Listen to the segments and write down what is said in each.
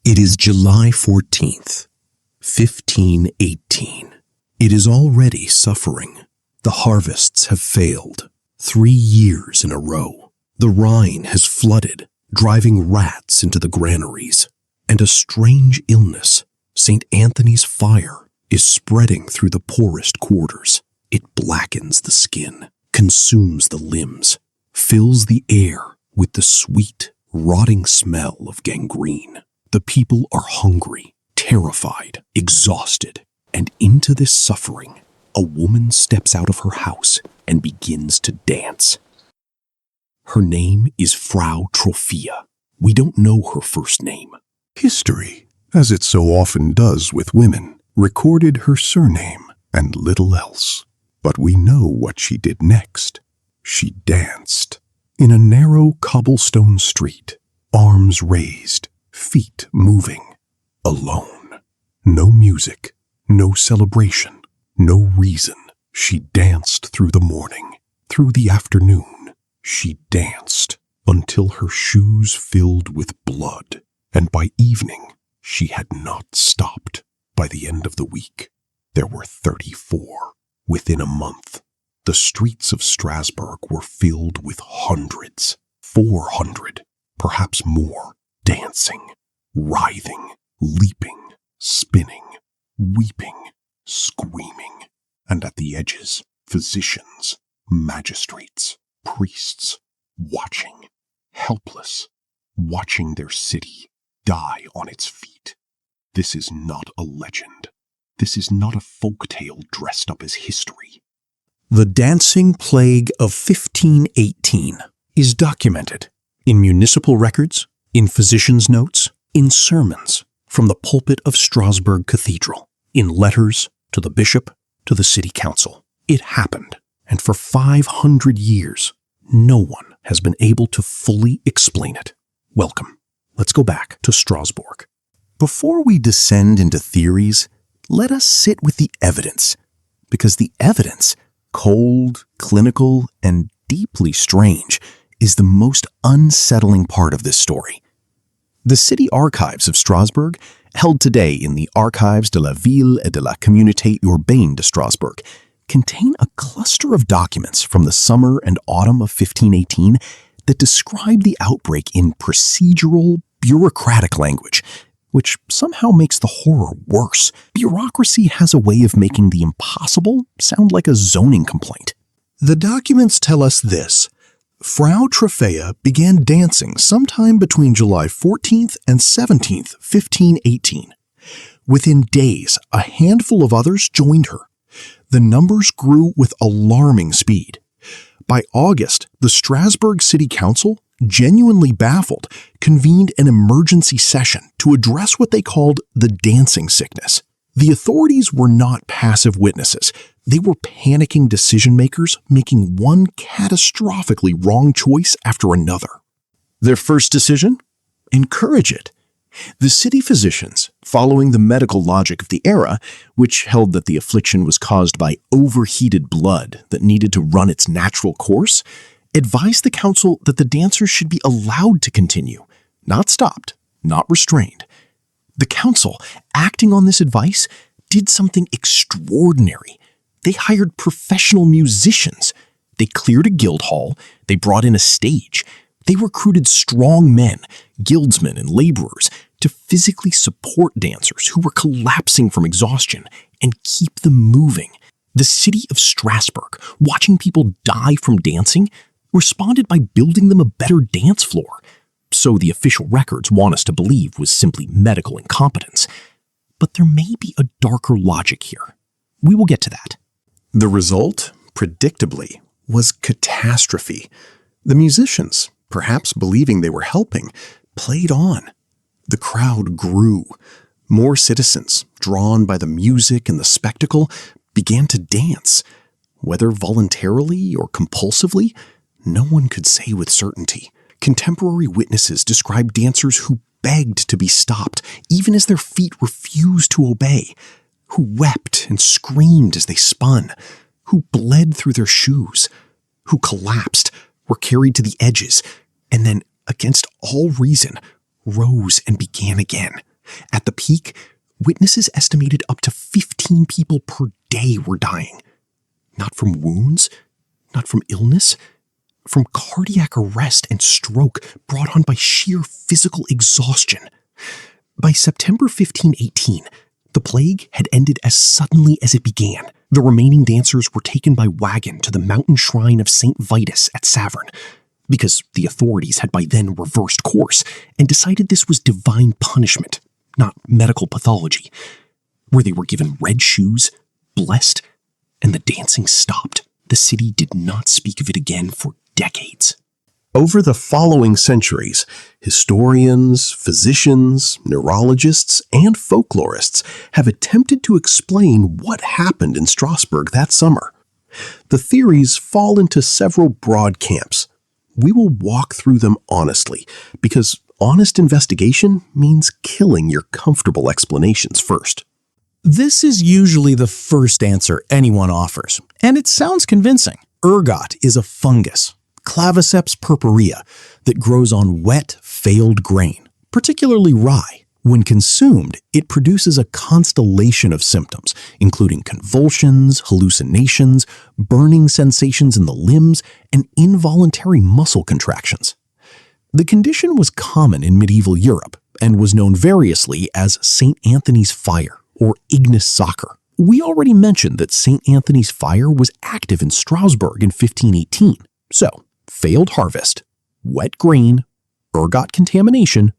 It is July 14th, 1518. It is already suffering. The harvests have failed 3 years in a row. The Rhine has flooded, driving rats into the granaries. And a strange illness, St. Anthony's fire, is spreading through the poorest quarters. It blackens the skin, consumes the limbs, fills the air with the sweet, rotting smell of gangrene. The people are hungry, terrified, exhausted, and into this suffering, a woman steps out of her house and begins to dance. Her name is Frau Troffea. We don't know her first name. History, as it so often does with women, recorded her surname and little else. But we know what she did next. She danced in a narrow cobblestone street, arms raised, feet moving, alone. No music, no celebration, no reason. She danced through the morning, through the afternoon. She danced until her shoes filled with blood, and by evening she had not stopped. By the end of the week, there were 34. Within a month, the streets of Strasbourg were filled with hundreds, 400, perhaps more, dancing, writhing, leaping, spinning, weeping, screaming, and at the edges, physicians, magistrates, priests, watching, helpless, watching their city die on its feet. This is not a legend. This is not a folk tale dressed up as history. The dancing plague of 1518 is documented in municipal records, in physicians' notes, in sermons from the pulpit of Strasbourg Cathedral, in letters to the bishop, to the city council. It happened, and for 500 years, no one has been able to fully explain it. Welcome. Let's go back to Strasbourg. Before we descend into theories, let us sit with the evidence, because the evidence, cold, clinical, and deeply strange, is the most unsettling part of this story. The city archives of Strasbourg, held today in the Archives de la Ville et de la Communauté Urbaine de Strasbourg, contain a cluster of documents from the summer and autumn of 1518 that describe the outbreak in procedural, bureaucratic language, which somehow makes the horror worse. Bureaucracy has a way of making the impossible sound like a zoning complaint. The documents tell us this. Frau Troffea began dancing sometime between July 14th and 17th, 1518. Within days, a handful of others joined her. The numbers grew with alarming speed. By August, the Strasbourg City Council, genuinely baffled, convened an emergency session to address what they called the dancing sickness. The authorities were not passive witnesses. They were panicking decision-makers making one catastrophically wrong choice after another. Their first decision? Encourage it. The city physicians, following the medical logic of the era, which held that the affliction was caused by overheated blood that needed to run its natural course, advised the council that the dancers should be allowed to continue, not stopped, not restrained. The council, acting on this advice, did something extraordinary. They hired professional musicians. They cleared a guild hall. They brought in a stage. They recruited strong men, guildsmen and laborers, to physically support dancers who were collapsing from exhaustion and keep them moving. The city of Strasbourg, watching people die from dancing, responded by building them a better dance floor. So the official records want us to believe was simply medical incompetence. But there may be a darker logic here. We will get to that. The result, predictably, was catastrophe. The musicians, perhaps believing they were helping, played on. The crowd grew. More citizens, drawn by the music and the spectacle, began to dance. Whether voluntarily or compulsively, no one could say with certainty. Contemporary witnesses described dancers who begged to be stopped, even as their feet refused to obey, who wept and screamed as they spun, who bled through their shoes, who collapsed, were carried to the edges, and then, against all reason, rose and began again, At the peak, witnesses estimated up to 15 people per day were dying. Not from wounds, not from illness, from cardiac arrest and stroke brought on by sheer physical exhaustion. By September 1518, the plague had ended as suddenly as it began. The remaining dancers were taken by wagon to the mountain shrine of Saint Vitus at Saverne, because the authorities had by then reversed course and decided this was divine punishment, not medical pathology, where they were given red shoes, blessed, and the dancing stopped. The city did not speak of it again for decades. Over the following centuries, historians, physicians, neurologists, and folklorists have attempted to explain what happened in Strasbourg that summer. The theories fall into several broad camps. We will walk through them honestly, because honest investigation means killing your comfortable explanations first. This is usually the first answer anyone offers, and it sounds convincing. Ergot is a fungus, Claviceps purpurea, that grows on wet, failed grain, particularly rye. When consumed, it produces a constellation of symptoms, including convulsions, hallucinations, burning sensations in the limbs, and involuntary muscle contractions. The condition was common in medieval Europe and was known variously as St. Anthony's fire or Ignis Sacer. We already mentioned that St. Anthony's fire was active in Strasbourg in 1518. So, failed harvest, wet grain, ergot contamination,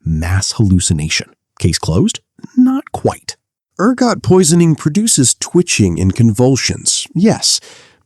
mass hallucination. Case closed? Not quite. Ergot poisoning produces twitching and convulsions, yes,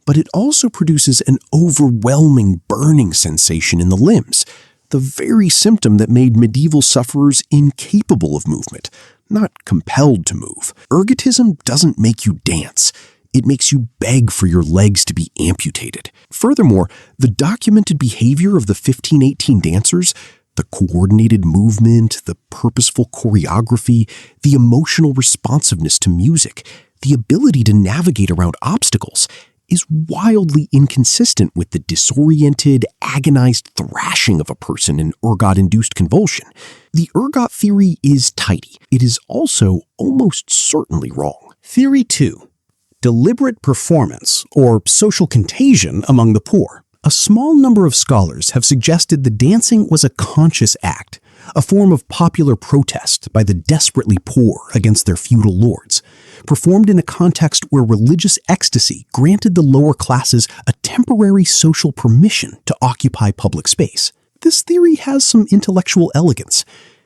but it also produces an overwhelming burning sensation in the limbs, the very symptom that made medieval sufferers incapable of movement, not compelled to move. Ergotism doesn't make you dance. It makes you beg for your legs to be amputated. Furthermore, the documented behavior of the 1518 dancers, the coordinated movement, the purposeful choreography, the emotional responsiveness to music, the ability to navigate around obstacles, is wildly inconsistent with the disoriented, agonized thrashing of a person in ergot-induced convulsion. The ergot theory is tidy. It is also almost certainly wrong. Theory 2. Deliberate performance, or social contagion among the poor. A small number of scholars have suggested the dancing was a conscious act, a form of popular protest by the desperately poor against their feudal lords, performed in a context where religious ecstasy granted the lower classes a temporary social permission to occupy public space. This theory has some intellectual elegance.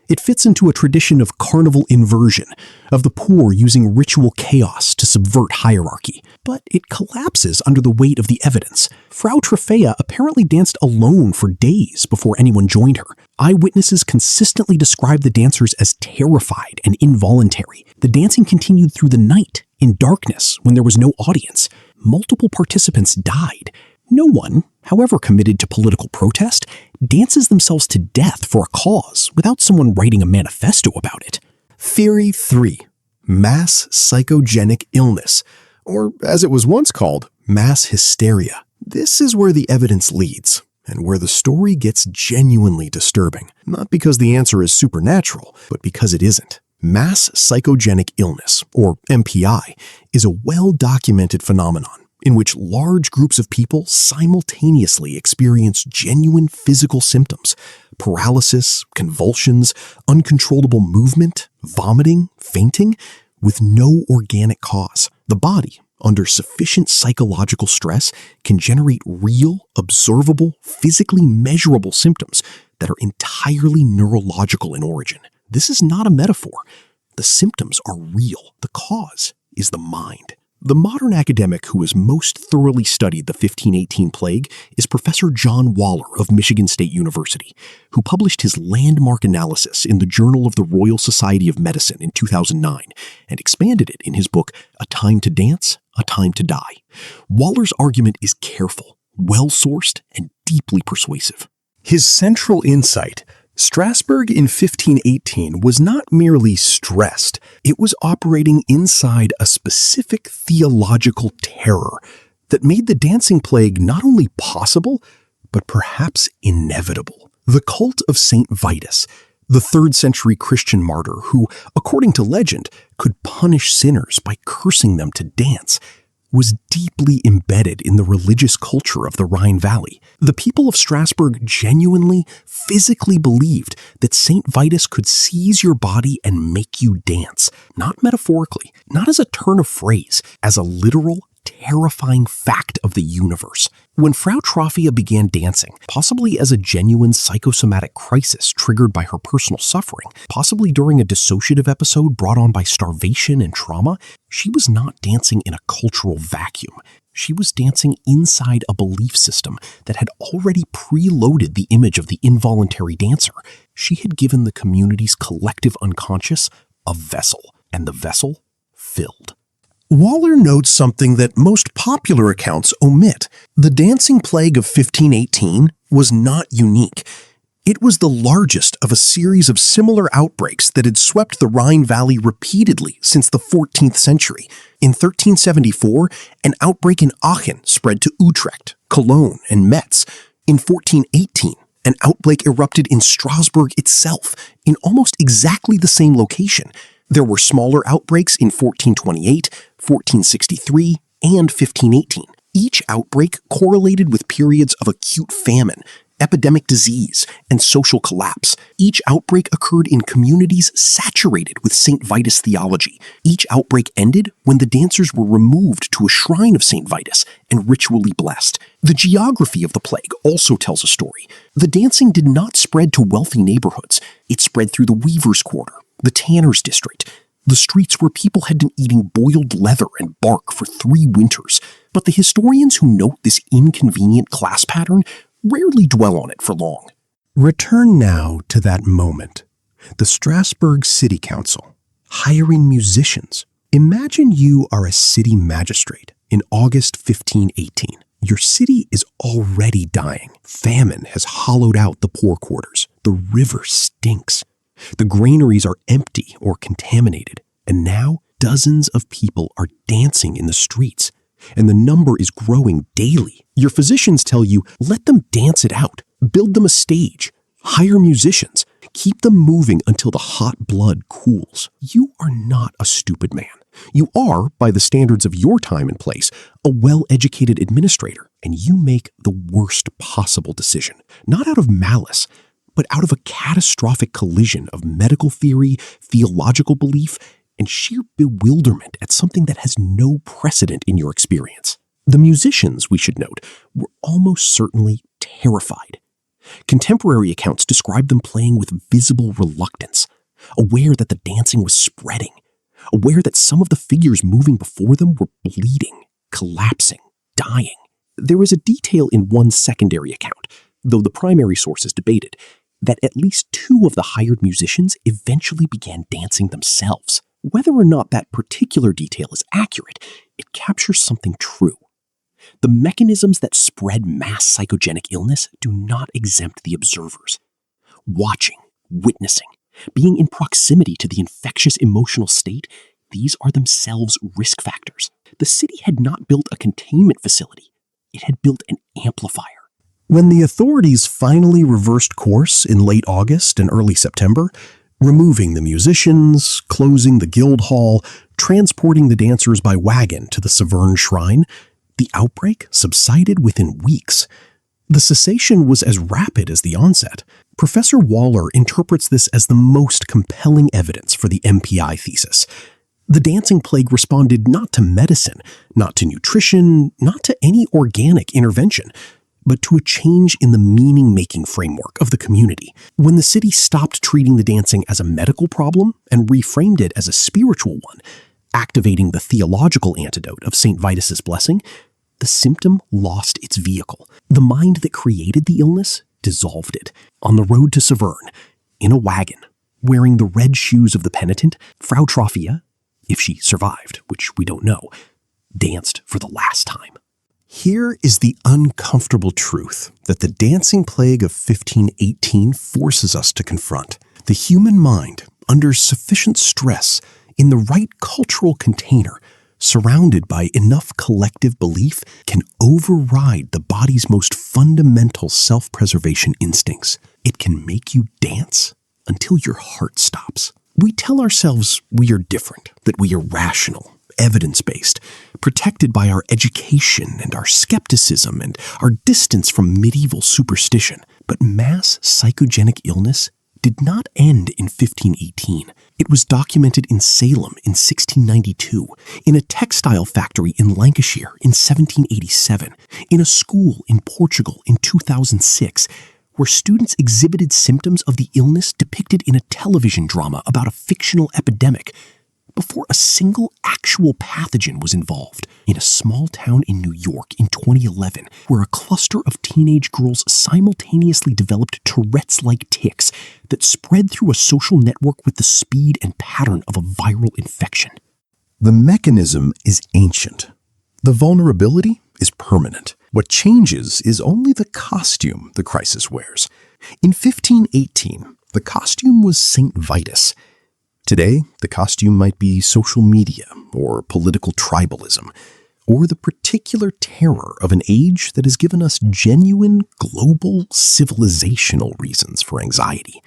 It fits into a tradition of carnival inversion, of the poor using ritual chaos to subvert hierarchy. But it collapses under the weight of the evidence. Frau Troffea apparently danced alone for days before anyone joined her. Eyewitnesses consistently described the dancers as terrified and involuntary. The dancing continued through the night, in darkness, when there was no audience. Multiple participants died. No one, however committed to political protest, dances themselves to death for a cause without someone writing a manifesto about it. Theory 3. Mass psychogenic illness, or as it was once called, mass hysteria. This is where the evidence leads, and where the story gets genuinely disturbing. Not because the answer is supernatural, but because it isn't. Mass psychogenic illness, or MPI, is a well-documented phenomenon in which large groups of people simultaneously experience genuine physical symptoms, paralysis, convulsions, uncontrollable movement, vomiting, fainting, with no organic cause. The body, under sufficient psychological stress, can generate real, observable, physically measurable symptoms that are entirely neurological in origin. This is not a metaphor. The symptoms are real. The cause is the mind. The modern academic who has most thoroughly studied the 1518 plague is Professor John Waller of Michigan State University, who published his landmark analysis in the Journal of the Royal Society of Medicine in 2009 and expanded it in his book, A Time to Dance, A Time to Die. Waller's argument is careful, well-sourced, and deeply persuasive. His central insight: Strasbourg in 1518 was not merely stressed, it was operating inside a specific theological terror that made the dancing plague not only possible, but perhaps inevitable. The cult of Saint Vitus, the 3rd century Christian martyr who, according to legend, could punish sinners by cursing them to dance, was deeply embedded in the religious culture of the Rhine Valley. The people of Strasbourg genuinely, physically believed that Saint Vitus could seize your body and make you dance, not metaphorically, not as a turn of phrase, as a literal, terrifying fact of the universe. When Frau Troffea began dancing, possibly as a genuine psychosomatic crisis triggered by her personal suffering, possibly during a dissociative episode brought on by starvation and trauma, she was not dancing in a cultural vacuum. She was dancing inside a belief system that had already preloaded the image of the involuntary dancer. She had given the community's collective unconscious a vessel, and the vessel filled. Waller notes something that most popular accounts omit. The dancing plague of 1518 was not unique. It was the largest of a series of similar outbreaks that had swept the Rhine Valley repeatedly since the 14th century. In 1374, an outbreak in Aachen spread to Utrecht, Cologne, and Metz. In 1418, an outbreak erupted in Strasbourg itself, in almost exactly the same location. There were smaller outbreaks in 1428, 1463, and 1518. Each outbreak correlated with periods of acute famine, epidemic disease, and social collapse. Each outbreak occurred in communities saturated with Saint Vitus theology. Each outbreak ended when the dancers were removed to a shrine of Saint Vitus and ritually blessed. The geography of the plague also tells a story. The dancing did not spread to wealthy neighborhoods. It spread through the Weavers' Quarter, the Tanners' District, the streets where people had been eating boiled leather and bark for 3 winters. But the historians who note this inconvenient class pattern rarely dwell on it for long. Return now to that moment. The Strasbourg City Council, hiring musicians. Imagine you are a city magistrate in August 1518. Your city is already dying. Famine has hollowed out the poor quarters. The river stinks. The granaries are empty or contaminated. And now dozens of people are dancing in the streets. And the number is growing daily. Your physicians tell you, let them dance it out. Build them a stage. Hire musicians. Keep them moving until the hot blood cools. You are not a stupid man. You are, by the standards of your time and place, a well-educated administrator. And you make the worst possible decision. Not out of malice, but out of a catastrophic collision of medical theory, theological belief, and sheer bewilderment at something that has no precedent in your experience. The musicians, we should note, were almost certainly terrified. Contemporary accounts describe them playing with visible reluctance, aware that the dancing was spreading, aware that some of the figures moving before them were bleeding, collapsing, dying. There is a detail in one secondary account, though the primary source is debated, that at least 2 of the hired musicians eventually began dancing themselves. Whether or not that particular detail is accurate, it captures something true. The mechanisms that spread mass psychogenic illness do not exempt the observers. Watching, witnessing, being in proximity to the infectious emotional state, these are themselves risk factors. The city had not built a containment facility. It had built an amplifier. When the authorities finally reversed course in late August and early September, removing the musicians, closing the guild hall, transporting the dancers by wagon to the Severn Shrine, the outbreak subsided within weeks. The cessation was as rapid as the onset. Professor Waller interprets this as the most compelling evidence for the MPI thesis. The dancing plague responded not to medicine, not to nutrition, not to any organic intervention, but to a change in the meaning-making framework of the community. When the city stopped treating the dancing as a medical problem and reframed it as a spiritual one, activating the theological antidote of Saint Vitus's blessing, the symptom lost its vehicle. The mind that created the illness dissolved it. On the road to Severn, in a wagon, wearing the red shoes of the penitent, Frau Troffea, if she survived, which we don't know, danced for the last time. Here is the uncomfortable truth that the dancing plague of 1518 forces us to confront. The human mind, under sufficient stress, in the right cultural container, surrounded by enough collective belief, can override the body's most fundamental self-preservation instincts. It can make you dance until your heart stops. We tell ourselves we are different, that we are rational, evidence-based, protected by our education and our skepticism and our distance from medieval superstition. But mass psychogenic illness did not end in 1518. It was documented in Salem in 1692, in a textile factory in Lancashire in 1787, in a school in Portugal in 2006, where students exhibited symptoms of the illness depicted in a television drama about a fictional epidemic, before a single actual pathogen was involved, in a small town in New York in 2011, where a cluster of teenage girls simultaneously developed Tourette's-like tics that spread through a social network with the speed and pattern of a viral infection. The mechanism is ancient. The vulnerability is permanent. What changes is only the costume the crisis wears. In 1518, the costume was Saint Vitus. Today, the costume might be social media or political tribalism, or the particular terror of an age that has given us genuine global civilizational reasons for anxiety.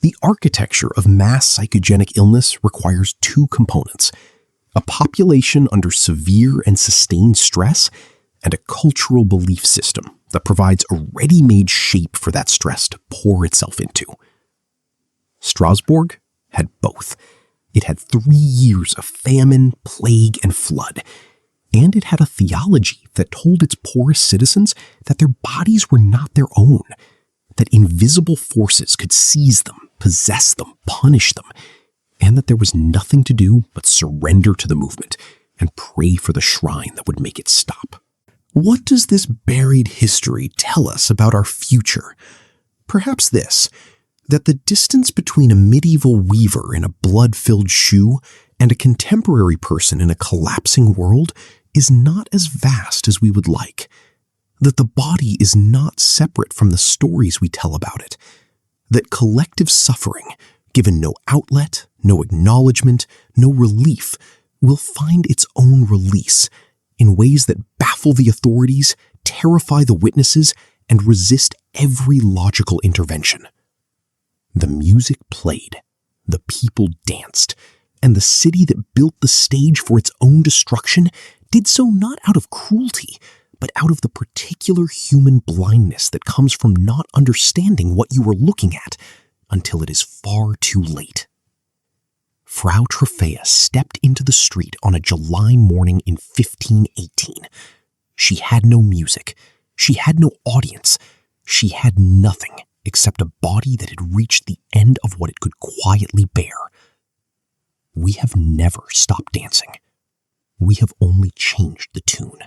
The architecture of mass psychogenic illness requires two components: a population under severe and sustained stress, and a cultural belief system that provides a ready-made shape for that stress to pour itself into. Strasbourg had both. It had 3 years of famine, plague, and flood, and it had a theology that told its poorest citizens that their bodies were not their own, that invisible forces could seize them, possess them, punish them, and that there was nothing to do but surrender to the movement and pray for the shrine that would make it stop. What does this buried history tell us about our future? Perhaps this: that the distance between a medieval weaver in a blood-filled shoe and a contemporary person in a collapsing world is not as vast as we would like. That the body is not separate from the stories we tell about it. That collective suffering, given no outlet, no acknowledgement, no relief, will find its own release in ways that baffle the authorities, terrify the witnesses, and resist every logical intervention. The music played, the people danced, and the city that built the stage for its own destruction did so not out of cruelty, but out of the particular human blindness that comes from not understanding what you are looking at until it is far too late. Frau Troffea stepped into the street on a July morning in 1518. She had no music. She had no audience. She had nothing except a body that had reached the end of what it could quietly bear. We have never stopped dancing. We have only changed the tune.